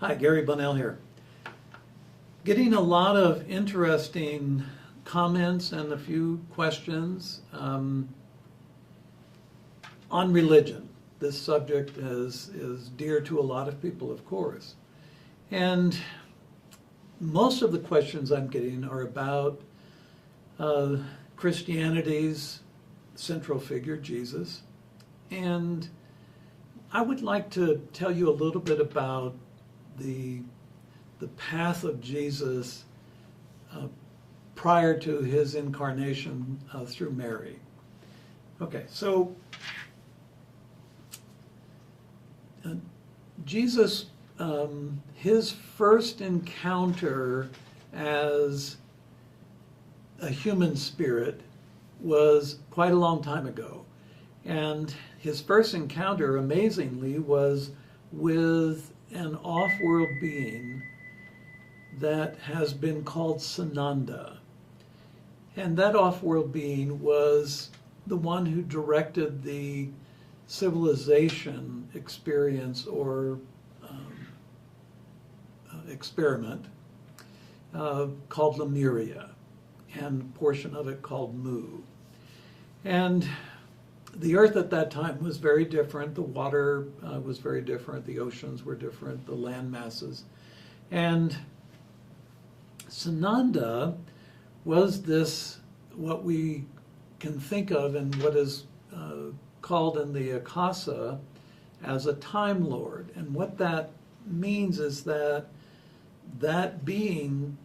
Hi, Gary Bonnell here. Getting a lot of interesting comments and a few questions on religion. This subject is dear to a lot of people, of course. And most of the questions I'm getting are about Christianity's central figure, Jesus. And I would like to tell you a little bit about the path of Jesus prior to his incarnation through Mary. Okay, so Jesus, his first encounter as a human spirit was quite a long time ago. And his first encounter, amazingly, was with an off-world being that has been called Sananda. And that off-world being was the one who directed the civilization experience or experiment called Lemuria, and a portion of it called Mu. And the earth at that time was very different. The water was very different. The oceans were different. The land masses. And Sananda was this, what we can think of and what is called in the Akasa as a Time Lord. And what that means is that that being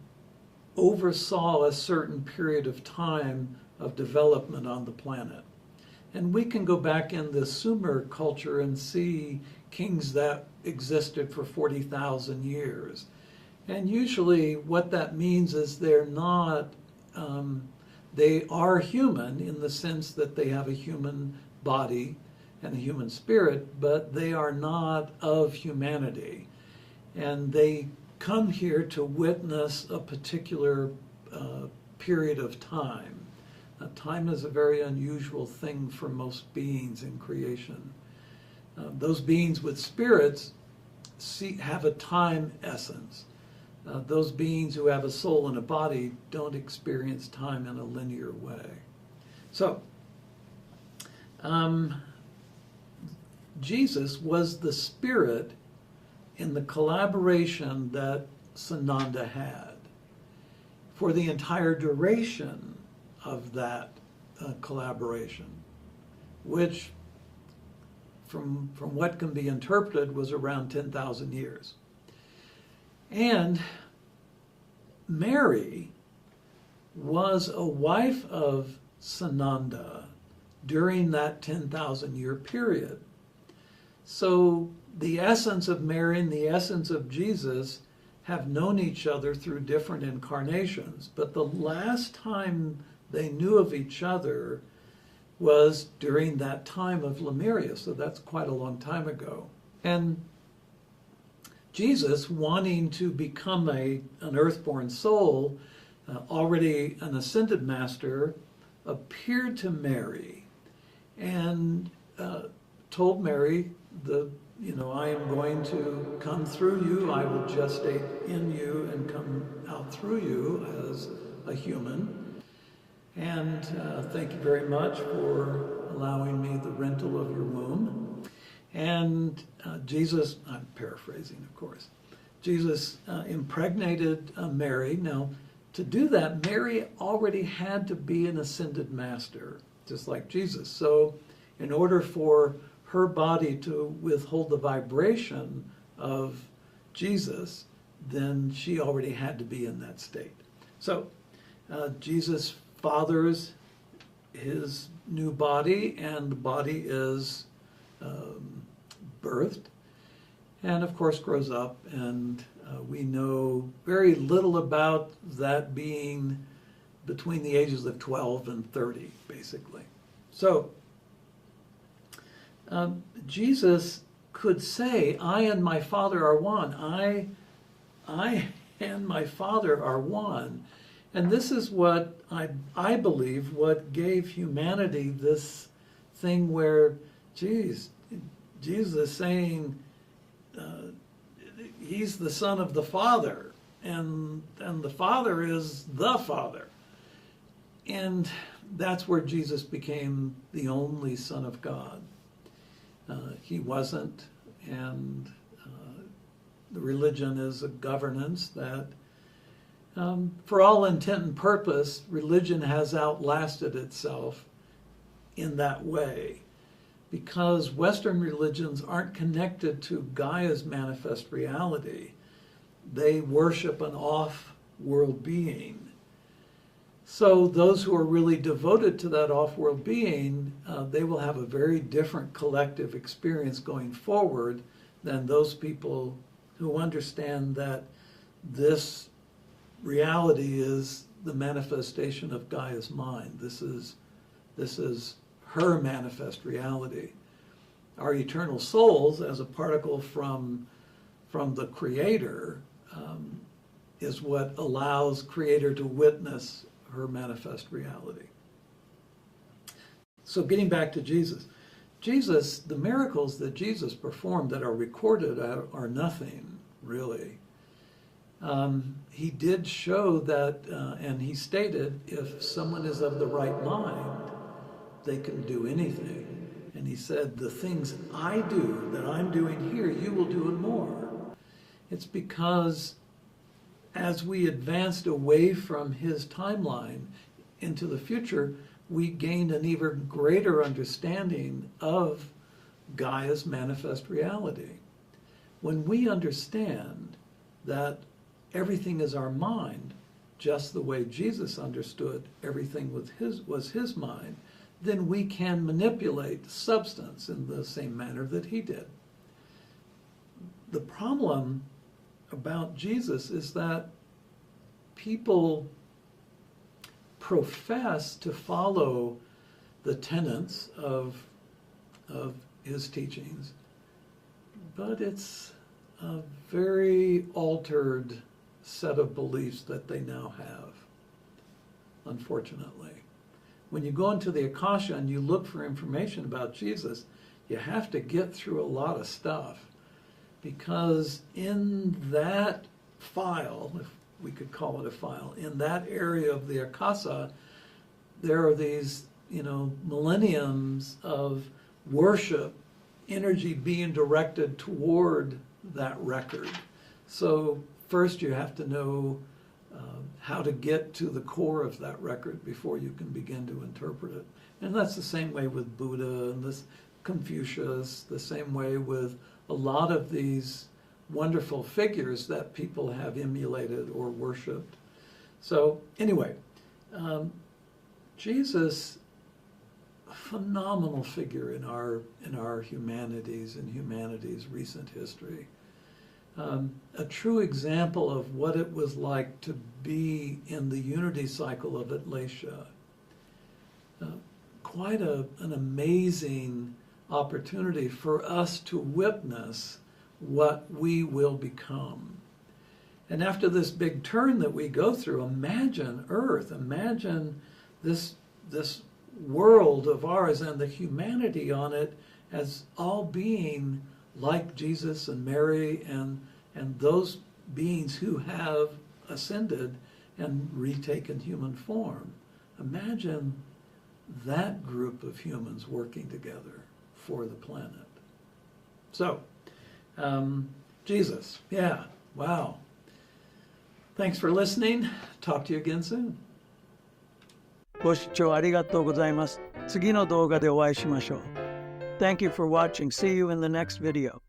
oversaw a certain period of time of development on the planet. And we can go back in the Sumer culture and see kings that existed for 40,000 years. And usually what that means is they're not, they are human in the sense that they have a human body and a human spirit, but they are not of humanity. And they come here to witness a particular period of time. Time is a very unusual thing for most beings in creation. Those beings with spirits have a time essence. Those beings who have a soul and a body don't experience time in a linear way. So, Jesus was the spirit in the collaboration that Sananda had for the entire duration of that collaboration, which from what can be interpreted was around 10,000 years. And Mary was a wife of Sananda during that 10,000 year period. So the essence of Mary and the essence of Jesus have known each other through different incarnations, but the last time they knew of each other was during that time of Lemuria, so that's quite a long time ago. And Jesus, wanting to become an earthborn soul, already an ascended master, appeared to Mary and told Mary, I am going to come through you, I will gestate in you and come out through you as a human. And thank you very much for allowing me the rental of your womb. And Jesus, I'm paraphrasing, of course, Jesus impregnated Mary. Now, to do that, Mary already had to be an ascended master, just like Jesus. So in order for her body to withhold the vibration of Jesus, then she already had to be in that state. So Jesus fathers his new body, and the body is birthed, and of course grows up, and we know very little about that being between the ages of 12 and 30, basically. So Jesus could say, I and my Father are one. I and my Father are one. And this is what I believe what gave humanity this thing where, geez, Jesus is saying, he's the son of the Father, and the Father is the Father. And that's where Jesus became the only Son of God. He wasn't, and the religion is a governance that, for all intent and purpose, religion has outlasted itself in that way, because Western religions aren't connected to Gaia's manifest reality. They worship an off-world being. So those who are really devoted to that off-world being, they will have a very different collective experience going forward than those people who understand that this reality is the manifestation of Gaia's mind. This is her manifest reality. Our eternal souls, as a particle from the Creator, is what allows Creator to witness her manifest reality. So getting back to Jesus. Jesus, the miracles that Jesus performed that are recorded are nothing, really. He did show that, and he stated, if someone is of the right mind, they can do anything. And he said, the things I do, that I'm doing here, you will do and more. It's because as we advanced away from his timeline into the future, we gained an even greater understanding of Gaia's manifest reality. When we understand that everything is our mind, just the way Jesus understood everything was his mind, then we can manipulate substance in the same manner that he did. The problem about Jesus is that people profess to follow the tenets of his teachings, but it's a very altered set of beliefs that they now have, unfortunately. When you go into the Akasha and you look for information about Jesus, you have to get through a lot of stuff, because in that file, if we could call it a file, in that area of the Akasha, there are these, millenniums of worship, energy being directed toward that record. So first you have to know how to get to the core of that record before you can begin to interpret it. And that's the same way with Buddha and this Confucius, the same way with a lot of these wonderful figures that people have emulated or worshipped. So anyway, Jesus, a phenomenal figure in our humanities and humanity's recent history. A true example of what it was like to be in the unity cycle of Atlasia. Quite an amazing opportunity for us to witness what we will become. And after this big turn that we go through, imagine Earth, imagine this world of ours and the humanity on it as all being like Jesus and Mary and those beings who have ascended and retaken human form. Imagine that group of humans working together for the planet. So, Jesus, yeah, wow. Thanks for listening. Talk to you again soon. ご視聴ありがとうございます。次の動画でお会いしましょう。Thank you for watching. See you in the next video.